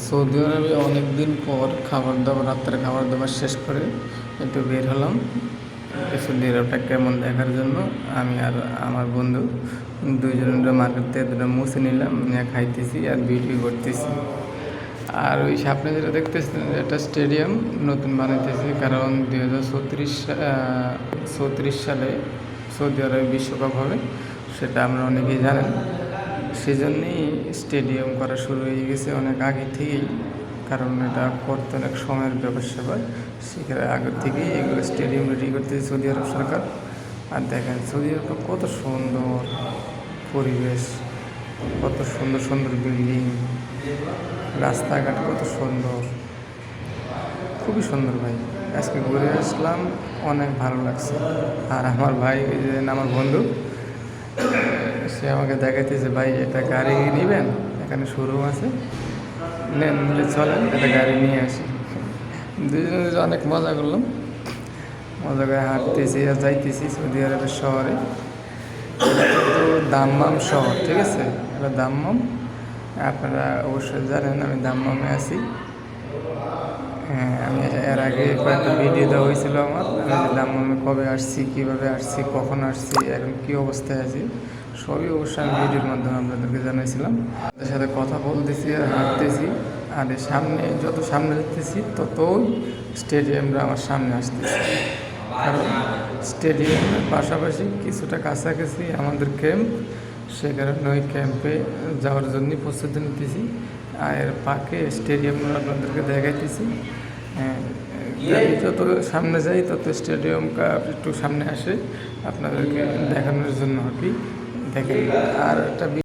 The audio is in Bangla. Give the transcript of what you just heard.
সৌদি আরবে অনেক দিন পর রাত্রে খাবার দাবার শেষ করে একটু বের হলাম সৌদি আরবটা কেমন দেখার জন্য। আমি আর আমার বন্ধু দুইজনের মার্কেট থেকে দুটো মুছে নিলাম, নিয়ে খাইতেছি আর ভিডিও করতেছি। আর ওই সামনে যেটা দেখতেছেন এটা স্টেডিয়াম নতুন বানাইতেছি, কারণ 2034 সালে সৌদি আরবে বিশ্বকাপ হবে, সেটা আমরা অনেকেই জানেন। সেজন্যই স্টেডিয়াম করা শুরু হয়ে গেছে অনেক আগে থেকেই, কারণ এটা করতে অনেক সময়ের ব্যাপার স্যাপার। সেখানে আগে থেকেই এগুলো স্টেডিয়াম রেডি করতেছে সৌদি আরব সরকার। আর দেখেন সৌদি আরবটা কত সুন্দর পরিবেশ, কত সুন্দর সুন্দর বিল্ডিং, রাস্তাঘাট কত সুন্দর, খুবই সুন্দর ভাই। আজকে ঘুরে আসলাম, অনেক ভালো লাগছে। আর আমার ভাই, আমার বন্ধু, সে আমাকে দেখাইতেছে, ভাই এটা গাড়ি নেবেন, এখানে শোরুম আছে, নেন বলে চলেন একটা গাড়ি নিয়ে আসি। দুজনে অনেক মজা করলাম, মজা করে হাঁটতেছি আর যাইতেছি সৌদি আরবের শহরে। এটা কিন্তু দাম্মাম শহর, ঠিক আছে, এটা দাম্মাম। আপনারা অবশ্যই জানেন আমি দাম্মামে আছি। হ্যাঁ, আমি এর আগে কয়েকটা ভিডিও দেওয়া হয়েছিল আমার, আমি দাম্মামে কবে আসছি, কীভাবে আসছি, কখন আসছি, এখন কী অবস্থায় আছি, সবই অবশ্যই আমি ভিডিওর মাধ্যমে আপনাদেরকে জানাইছিলাম। তাদের সাথে কথা বলতেছি আর হাঁটতেছি, আর সামনে যত সামনে যেতেছি ততই স্টেডিয়ামটা আমার সামনে আসতেছে। কারণ স্টেডিয়ামের পাশাপাশি কিছুটা কাছাকাছি আমাদের ক্যাম্প, সে কারণে ওই ক্যাম্পে যাওয়ার জন্যই প্রস্তুতি নিতেছি। আর এর পাকে স্টেডিয়াম আপনাদেরকে দেখাইতেছি। যত সামনে যাই তত স্টেডিয়ামটা একটু সামনে আসে আপনাদেরকে দেখানোর জন্য আর কি। দেখেন আর একটা